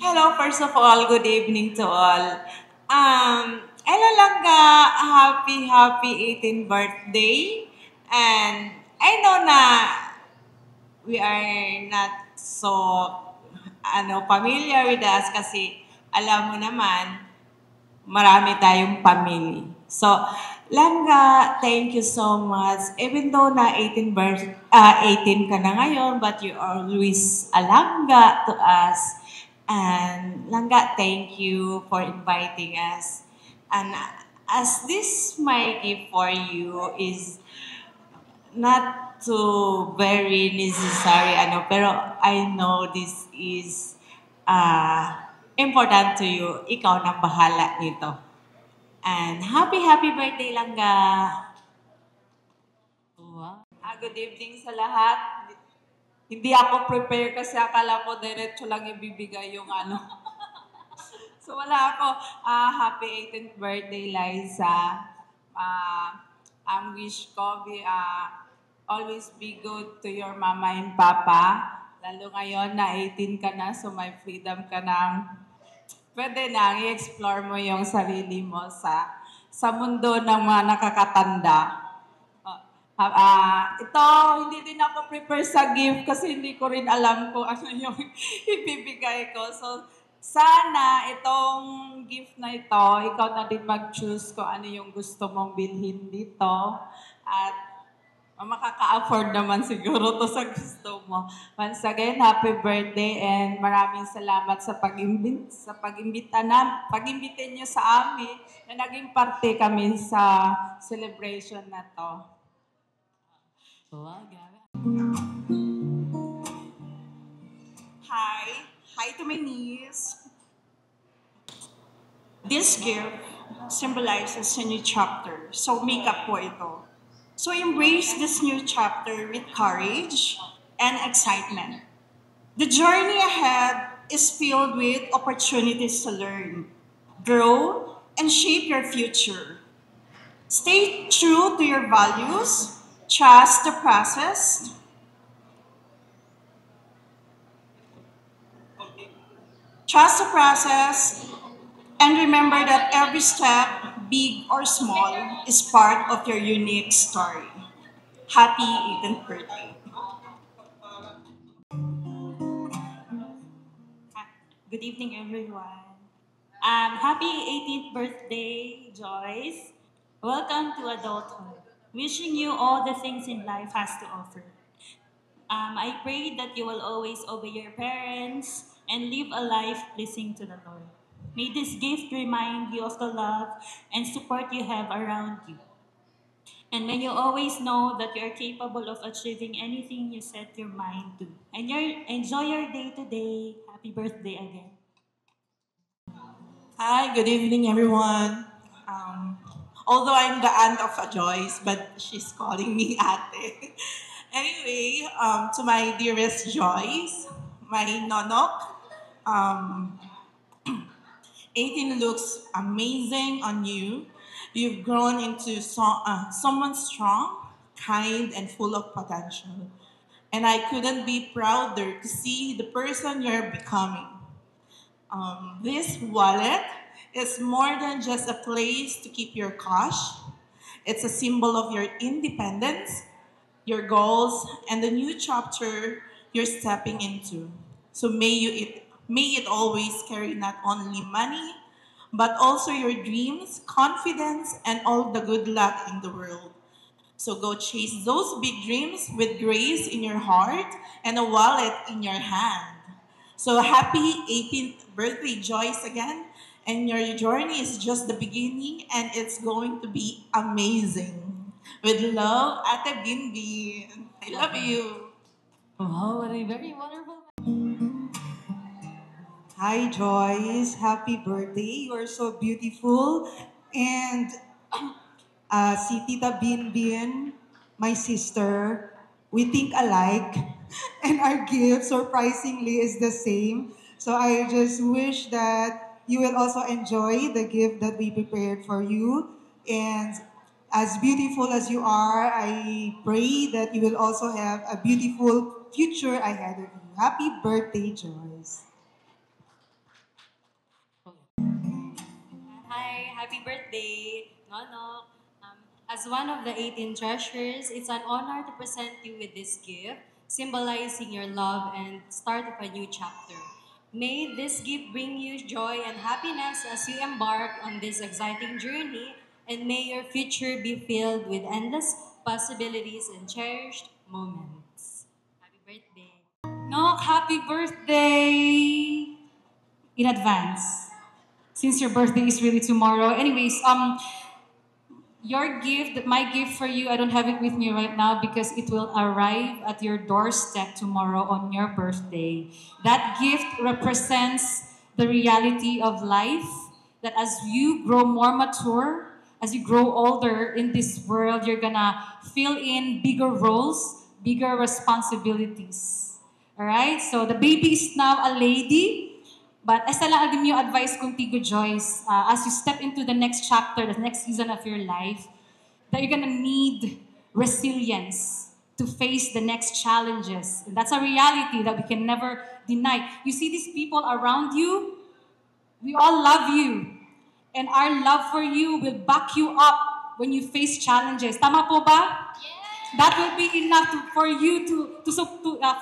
Hello, first of all, good evening to all. Hello Langga, happy 18th birthday. And I know na we are not so familiar with us kasi alam mo naman, marami tayong family. So, Langga, thank you so much. Even though na 18 ka na ngayon, but you always a Langga to us. And Langga, thank you for inviting us. And as this my gift for you is not too very necessary, pero I know this is important to you. Ikaw nang bahala nito. And happy birthday, Langga! Wow. Good evening sa lahat. Hindi ako prepare kasi akala ko diretso lang ibibigay yung ano. So wala ako. Happy 18th birthday, Liza. Ang wish ko, always be good to your mama and papa. Lalo ngayon na 18 ka na, so may freedom ka na. Pwede na, i-explore mo yung sarili mo sa mundo ng mga nakakatanda. Ito, hindi din ako prepare sa gift kasi hindi ko rin alam kung ano yung ibibigay ko. So, sana itong gift na ito, ikaw na din mag-choose kung ano yung gusto mong bilhin dito. At makaka-afford naman siguro to sa gusto mo. Once again, happy birthday and maraming salamat sa pag-imbita niyo sa amin na naging parte kami sa celebration na to. Wow, Hi to my niece. This gift symbolizes a new chapter. So makeup po ito. So embrace this new chapter with courage and excitement. The journey ahead is filled with opportunities to learn, grow, and shape your future. Stay true to your values, trust the process, and remember that every step, big or small, is part of your unique story. Happy 18th birthday. Good evening, everyone. Happy 18th birthday, Joyce. Welcome to adulthood. Wishing you all the things in life has to offer. I pray that you will always obey your parents and live a life pleasing to the Lord. May this gift remind you of the love and support you have around you. And may you always know that you are capable of achieving anything you set your mind to. And enjoy your day today. Happy birthday again. Hi, good evening, everyone. Although I'm the aunt of a Joyce, but she's calling me ate. Anyway, to my dearest Joyce, my nonok, um, 18 looks amazing on you. You've grown into someone strong, kind, and full of potential. And I couldn't be prouder to see the person you're becoming. This wallet is more than just a place to keep your cash. It's a symbol of your independence, your goals, and the new chapter you're stepping into. So may it always carry not only money, but also your dreams, confidence, and all the good luck in the world. So go chase those big dreams with grace in your heart and a wallet in your hand. So happy 18th birthday, Joyce, again. And your journey is just the beginning and it's going to be amazing. With love, Ate Binbin. I love you. Wow, what a very wonderful. Hi, Joyce. Happy birthday. You are so beautiful. And si Tita Bin, my sister, we think alike. And our gift, surprisingly, is the same. So I just wish that you will also enjoy the gift that we prepared for you. And as beautiful as you are, I pray that you will also have a beautiful future ahead of you. Happy birthday, Joyce. Happy birthday, Nono. As one of the 18 treasures, it's an honor to present you with this gift, symbolizing your love and start of a new chapter. May this gift bring you joy and happiness as you embark on this exciting journey, and may your future be filled with endless possibilities and cherished moments. Happy birthday. Nok, happy birthday in advance. Since your birthday is really tomorrow. Anyways, your gift, my gift for you, I don't have it with me right now because it will arrive at your doorstep tomorrow on your birthday. That gift represents the reality of life, that as you grow more mature, as you grow older in this world, you're gonna fill in bigger roles, bigger responsibilities. Alright? So the baby is now a lady. But esta lang agad yung advice kong Tigo Joyce, as you step into the next chapter, the next season of your life, that you're gonna need resilience to face the next challenges. And that's a reality that we can never deny. You see these people around you, we all love you. And our love for you will back you up when you face challenges. Tama po ba? That will be enough for you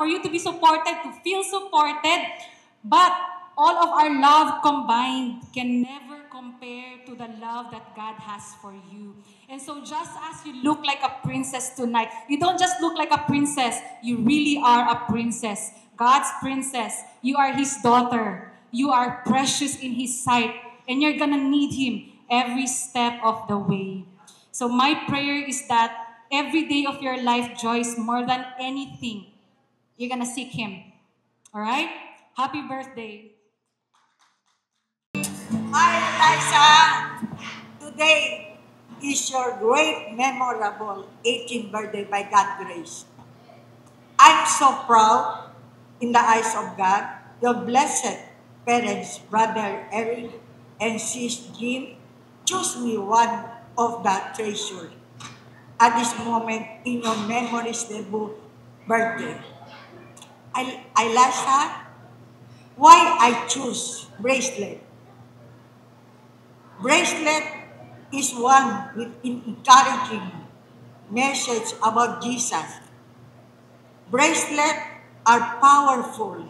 for you to be supported, to feel supported. But all of our love combined can never compare to the love that God has for you. And so just as you look like a princess tonight, you don't just look like a princess, you really are a princess. God's princess. You are His daughter. You are precious in His sight. And you're gonna need Him every step of the way. So my prayer is that every day of your life, Joyce, more than anything, you're gonna seek Him. Alright? Happy birthday. Hi, Eliza! Today is your great, memorable 18th birthday by God's grace. I'm so proud in the eyes of God. Your blessed parents, Brother Eric and Sis Jean, choose me one of the treasure at this moment in your memories debut birthday. Eliza, why I choose bracelet? Bracelet is one with an encouraging message about Jesus. Bracelets are powerful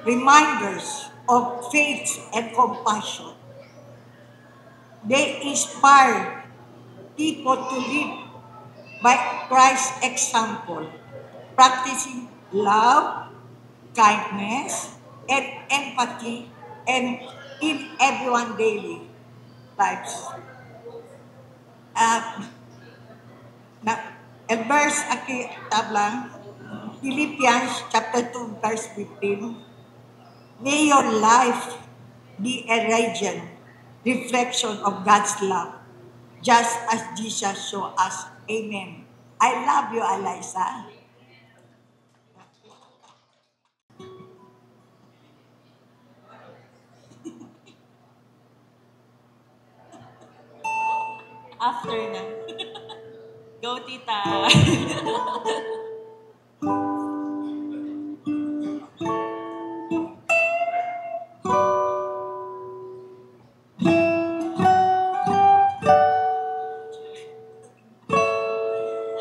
reminders of faith and compassion. They inspire people to live by Christ's example, practicing love, kindness, and empathy and in everyone's daily lives. Verse aki tablang, Philippians chapter 2 verse 15. May your life be a radiant reflection of God's love, just as Jesus showed us. Amen. I love you, Eliza. After na. Go, tita.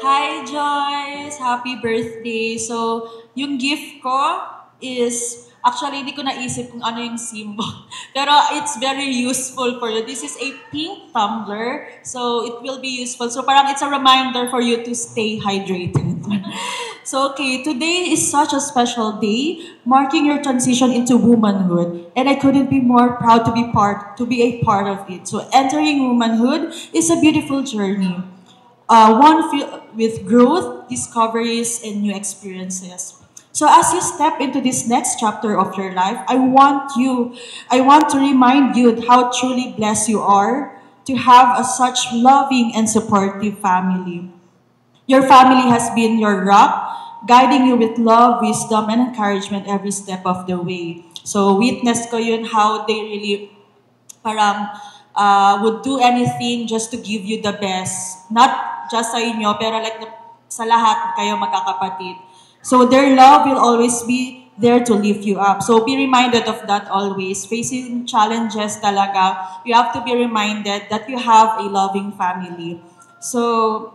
Hi, Joyce! Happy birthday! So, yung gift ko is, actually, hindi ko naisip kung ano yung symbol. Pero it's very useful for you. This is a pink tumbler, so it will be useful. So parang it's a reminder for you to stay hydrated. So, okay, today is such a special day, marking your transition into womanhood. And I couldn't be more proud to be a part of it. So entering womanhood is a beautiful journey. One filled with growth, discoveries, and new experiences. So as you step into this next chapter of your life, I want to remind you how truly blessed you are to have such loving and supportive family. Your family has been your rock, guiding you with love, wisdom, and encouragement every step of the way. So witness ko yun how they really parang would do anything just to give you the best. Not just sa inyo, pero like sa lahat kayo magkakapatid. So their love will always be there to lift you up. So be reminded of that always. Facing challenges talaga, you have to be reminded that you have a loving family. So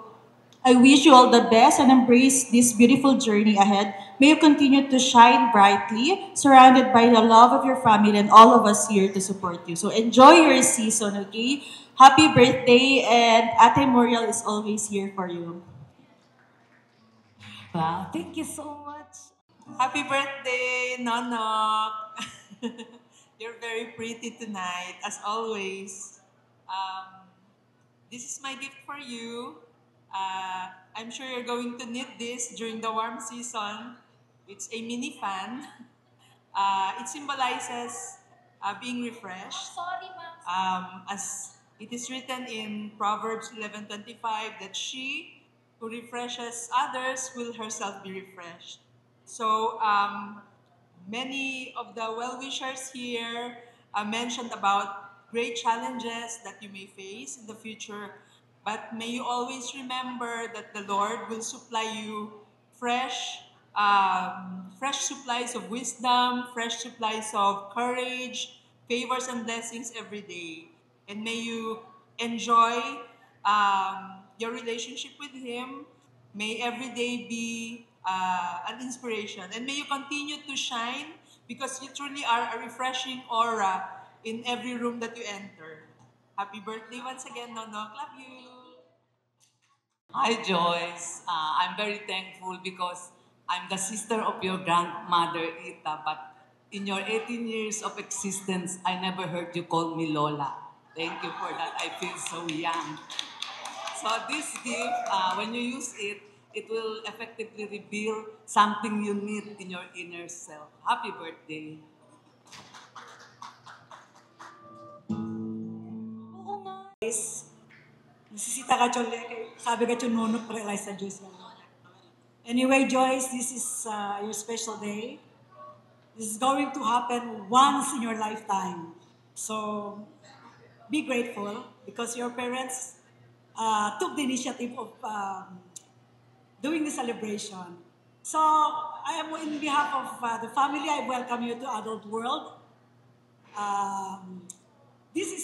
I wish you all the best and embrace this beautiful journey ahead. May you continue to shine brightly, surrounded by the love of your family and all of us here to support you. So enjoy your season, okay? Happy birthday, and Ate Muriel is always here for you. Wow, thank you so much. Happy birthday, Nonok! You're very pretty tonight, as always. Um, this is my gift for you. I'm sure you're going to need this during the warm season. It's a mini fan. It symbolizes being refreshed. As it is written in Proverbs 11:25 that she who refreshes others will herself be refreshed. So many of the well-wishers here mentioned about great challenges that you may face in the future, but may you always remember that the Lord will supply you fresh, fresh supplies of wisdom, fresh supplies of courage, favors and blessings every day. And may you enjoy your relationship with Him. May every day be an inspiration. And may you continue to shine because you truly are a refreshing aura in every room that you enter. Happy birthday once again, Nonok. Love you. Hi, Joyce. I'm very thankful because I'm the sister of your grandmother, Ita, but in your 18 years of existence, I never heard you call me Lola. Thank you for that. I feel so young. So this gift, when you use it, it will effectively reveal something you need in your inner self. Happy birthday. Nasisita ka, Chole. Sabi ka, Chununok, realize sa Diyos. Anyway, Joyce, this is your special day. This is going to happen once in your lifetime. So, be grateful because your parents took the initiative of doing the celebration. So, I am in behalf of the family, I welcome you to Adult World. This is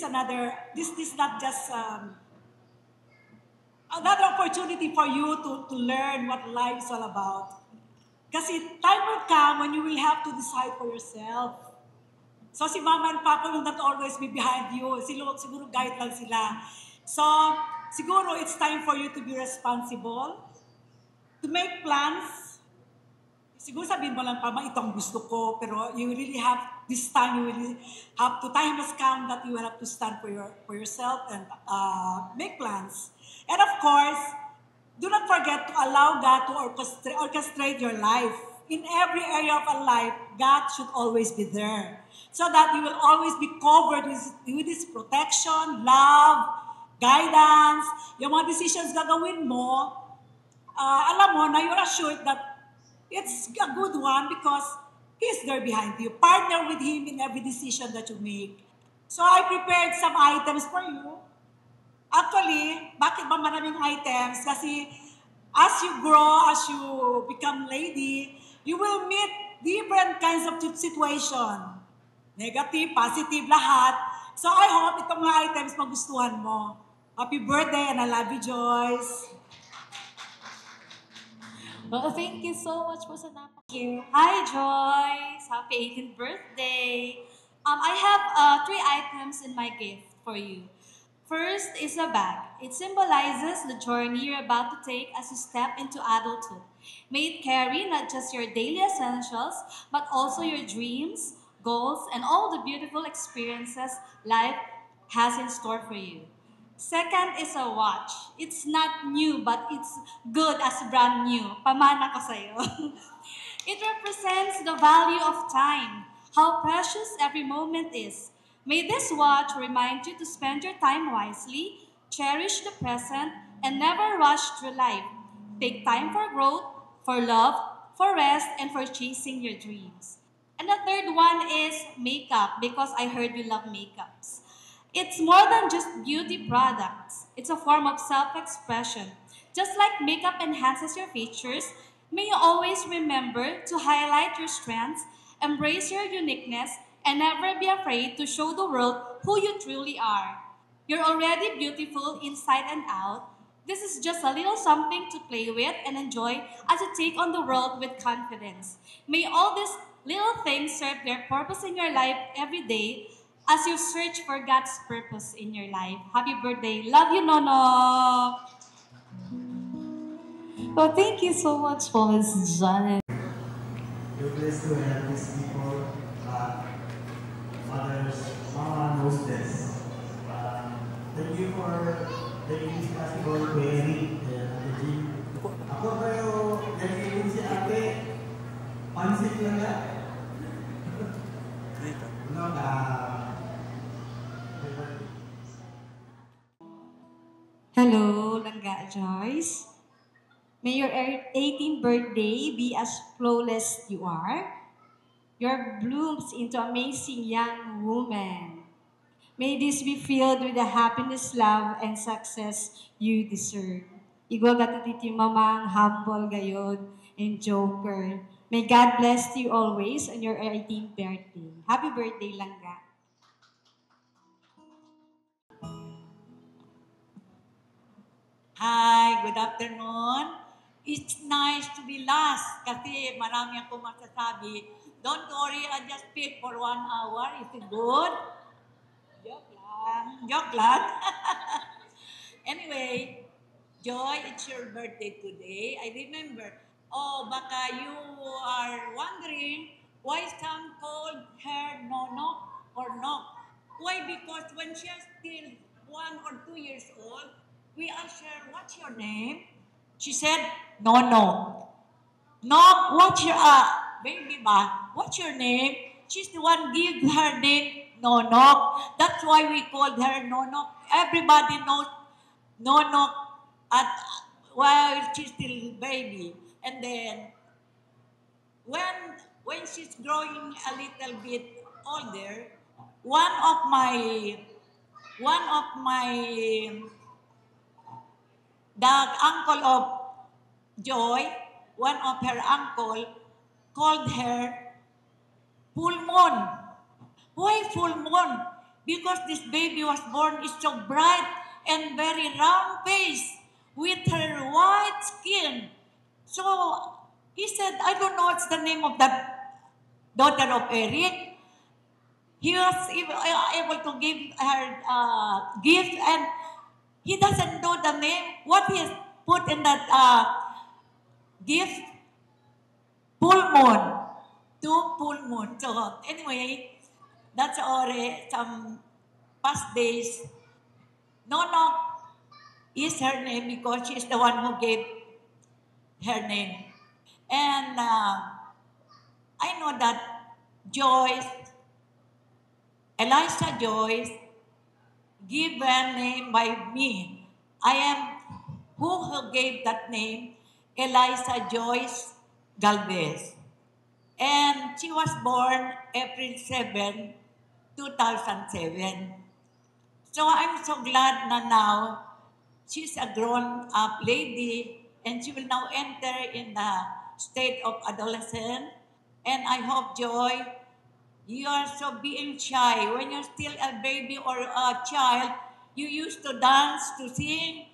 this is not just another opportunity for you to learn what life is all about. Kasi time will come when you will have to decide for yourself. So si mama and papa will not always be behind you. Siguro guide lang sila. So siguro it's time for you to be responsible, to make plans. Siguro sabihin mo lang, Pama, itong gusto ko, pero you really have, this time you really have to, time has come that you have to stand for yourself and make plans. And of course, do not forget to allow God to orchestrate your life. In every area of our life, God should always be there. So that you will always be covered with His protection, love, guidance. Yung mga decisions gagawin mo, alam mo na you're assured that it's a good one because He's there behind you. Partner with Him in every decision that you make. So I prepared some items for you. Actually, bakit ba maraming items? Kasi as you grow, as you become lady, you will meet different kinds of situation. Negative, positive, lahat. So I hope itong mga items magustuhan mo. Happy birthday and I love you, Joyce. Well, thank you so much po sa napakinggan. Hi, Joyce! Happy 18th birthday! I have 3 items in my gift for you. First is a bag. It symbolizes the journey you're about to take as you step into adulthood. May it carry not just your daily essentials, but also your dreams, goals, and all the beautiful experiences life has in store for you. Second is a watch. It's not new, but it's good as brand new. Pamana ko sa'yo. It represents the value of time, how precious every moment is. May this watch remind you to spend your time wisely, cherish the present, and never rush through life. Take time for growth, for love, for rest, and for chasing your dreams. And the third one is makeup, because I heard you love makeups. It's more than just beauty products. It's a form of self-expression. Just like makeup enhances your features, May you always remember to highlight your strengths, embrace your uniqueness, and never be afraid to show the world who you truly are. You're already beautiful inside and out. This is just a little something to play with and enjoy as you take on the world with confidence. May all these little things serve their purpose in your life every day as you search for God's purpose in your life. Happy birthday. Love you, Nono. Well, thank you so much po, Miss Janet. You're blessed to have these people, mothers, mama knows this. Thank you for taking this festival to Eric and Ate Jean. Ako kayo, nagiging si ate, pansit lang na. No, Hello, Langga Joyce. May your 18th birthday be as flawless you are. Your blooms into amazing young woman. May this be filled with the happiness, love, and success you deserve. Igwa gatititi mamang humble gayod and joker. May God bless you always on your 18th birthday. Happy birthday, Langga. Hi, good afternoon. It's nice to be last kasi marami akong masasabi. Don't worry, I just speak for 1 hour. Is it good? Joke lang. Joke lang. Anyway, Joy, it's your birthday today. I remember, baka you are wondering why some called her Nono or Nok. Why? Because when she was still 1 or 2 years old, we asked her, what's your name? She said, Nono. Nok, what's your, baby ba, what's your name? She's the one give her name Nonok. That's why we called her Nonok. Everybody knows Nonok at while she's still baby. And then when she's growing a little bit older, one of my the uncle of Joy, one of her uncle called her full moon. Why full moon? Because this baby was born is so bright and very round face with her white skin. So he said, I don't know what's the name of that daughter of Eric. He was able to give her gift and he doesn't know the name. What he put in that gift? Full moon. 2 full moon. So anyway, that's already some past days. Nono is her name because she's the one who gave her name. And I know that Joyce, Eliza Joyce, given name by me. I am who gave that name, Eliza Joyce Galvez. And she was born April 7, 2007. So I'm so glad na now she's a grown-up lady and she will now enter in the state of adolescence. And I hope, Joy, you are so being shy. When you're still a baby or a child, you used to dance, to sing,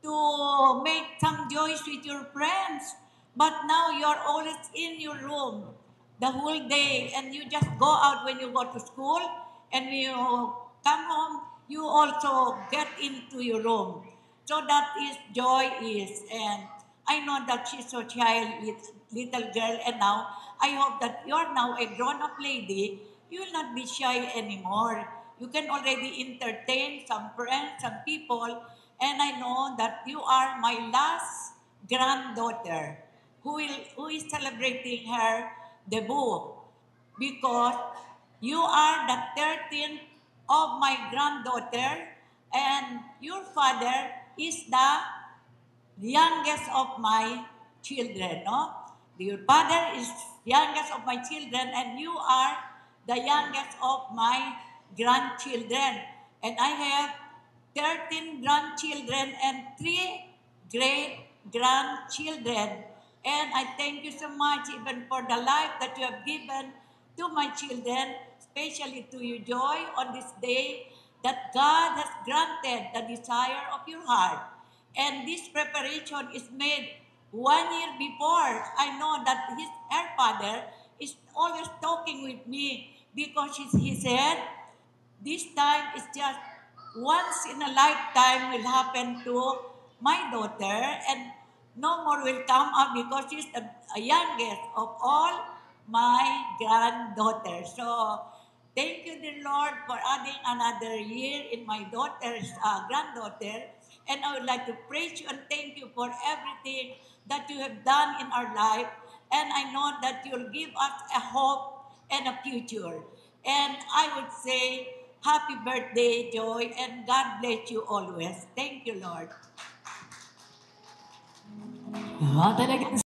to make some joys with your friends. But now you're always in your room the whole day and you just go out when you go to school and when you come home, you also get into your room. So that is Joy is. And I know that she's so child, little girl, and now I hope that you're now a grown-up lady. You will not be shy anymore. You can already entertain some friends, some people, and I know that you are my last granddaughter who is celebrating her debut because you are the 13th of my granddaughter and your father is the youngest of my children, no? Your father is youngest of my children and you are the youngest of my grandchildren. And I have 13 grandchildren and 3 great grandchildren. And I thank you so much even for the life that you have given to my children, especially to you, Joy, on this day that God has granted the desire of your heart. And this preparation is made 1 year before. I know that her father is always talking with me because he said, this time is just once in a lifetime will happen to my daughter, and no more will come up because she's the youngest of all my granddaughters. So thank you, dear Lord, for adding another year in my daughter's granddaughter. And I would like to praise you and thank you for everything that you have done in our life. And I know that you'll give us a hope and a future. And I would say, happy birthday, Joy, and God bless you always. Thank you, Lord. Talagang